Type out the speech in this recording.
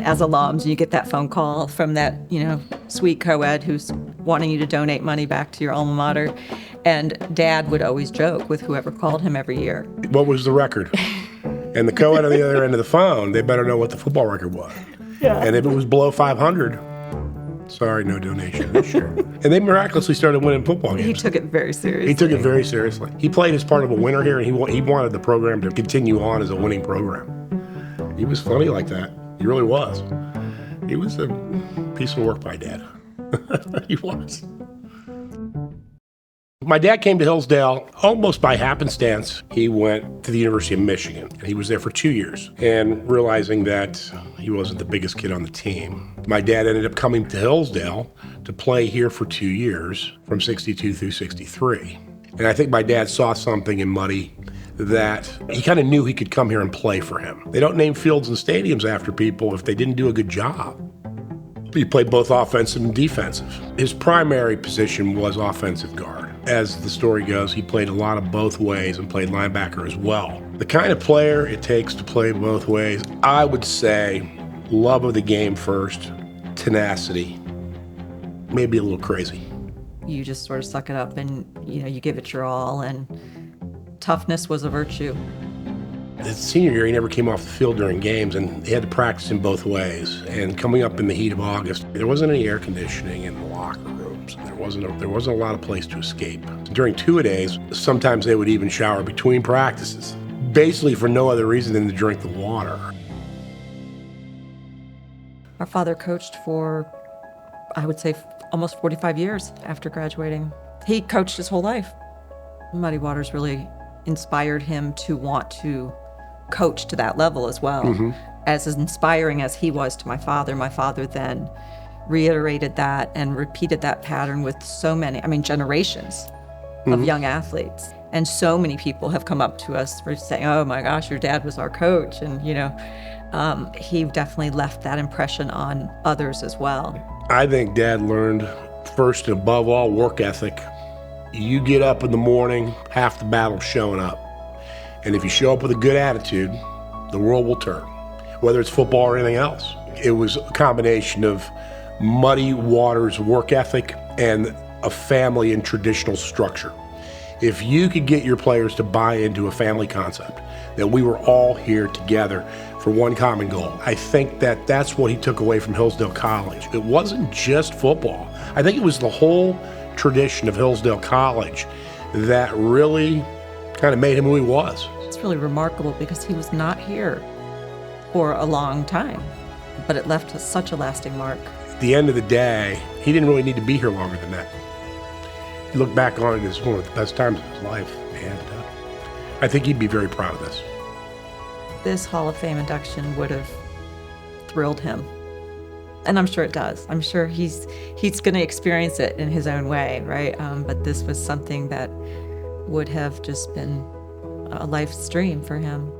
as alums, you get that phone call from that, sweet co-ed who's wanting you to donate money back to your alma mater. And Dad would always joke with whoever called him every year. What was the record? And the co-ed on the other end of the phone, they better know what the football record was. Yeah. And if it was below 500, sorry, no donation this year. And they miraculously started winning football games. He took it very seriously. He took it very seriously. He played as part of a winner here, and he wanted the program to continue on as a winning program. He was funny like that. He really was. He was a piece of work by Dad. He was. My dad came to Hillsdale almost by happenstance. He went to the University of Michigan, and he was there for 2 years. And realizing that he wasn't the biggest kid on the team, my dad ended up coming to Hillsdale to play here for 2 years, from 62 through 63. And I think my dad saw something in Muddy that he kind of knew he could come here and play for him. They don't name fields and stadiums after people if they didn't do a good job. He played both offensive and defensive. His primary position was offensive guard. As the story goes, he played a lot of both ways and played linebacker as well. The kind of player it takes to play both ways, I would say love of the game first, tenacity, maybe a little crazy. You just sort of suck it up and, you give it your all, and toughness was a virtue. His senior year, he never came off the field during games, and he had to practice in both ways. And coming up in the heat of August, there wasn't any air conditioning in the locker rooms. There wasn't a lot of place to escape. During two-a-days, sometimes they would even shower between practices, basically for no other reason than to drink the water. Our father coached for, I would say, almost 45 years after graduating. He coached his whole life. Muddy Waters really inspired him to want to coach to that level as well. Mm-hmm. As inspiring as he was to my father then reiterated that and repeated that pattern with so many, generations of young athletes. And so many people have come up to us for saying, oh my gosh, your dad was our coach. And, he definitely left that impression on others as well. I think Dad learned, first and above all, work ethic. You get up in the morning, half the battle's showing up. And if you show up with a good attitude, the world will turn, whether it's football or anything else. It was a combination of Muddy Waters' work ethic and a family and traditional structure. If you could get your players to buy into a family concept, that we were all here together for one common goal, I think that that's what he took away from Hillsdale College. It wasn't just football. I think it was the whole tradition of Hillsdale College that really kind of made him who he was. It's really remarkable because he was not here for a long time, but it left such a lasting mark. At the end of the day, he didn't really need to be here longer than that. He looked back on it as one of the best times of his life, and I think he'd be very proud of this. This Hall of Fame induction would have thrilled him. And I'm sure it does. I'm sure he's going to experience it in his own way, right? But this was something that would have just been a life's dream for him.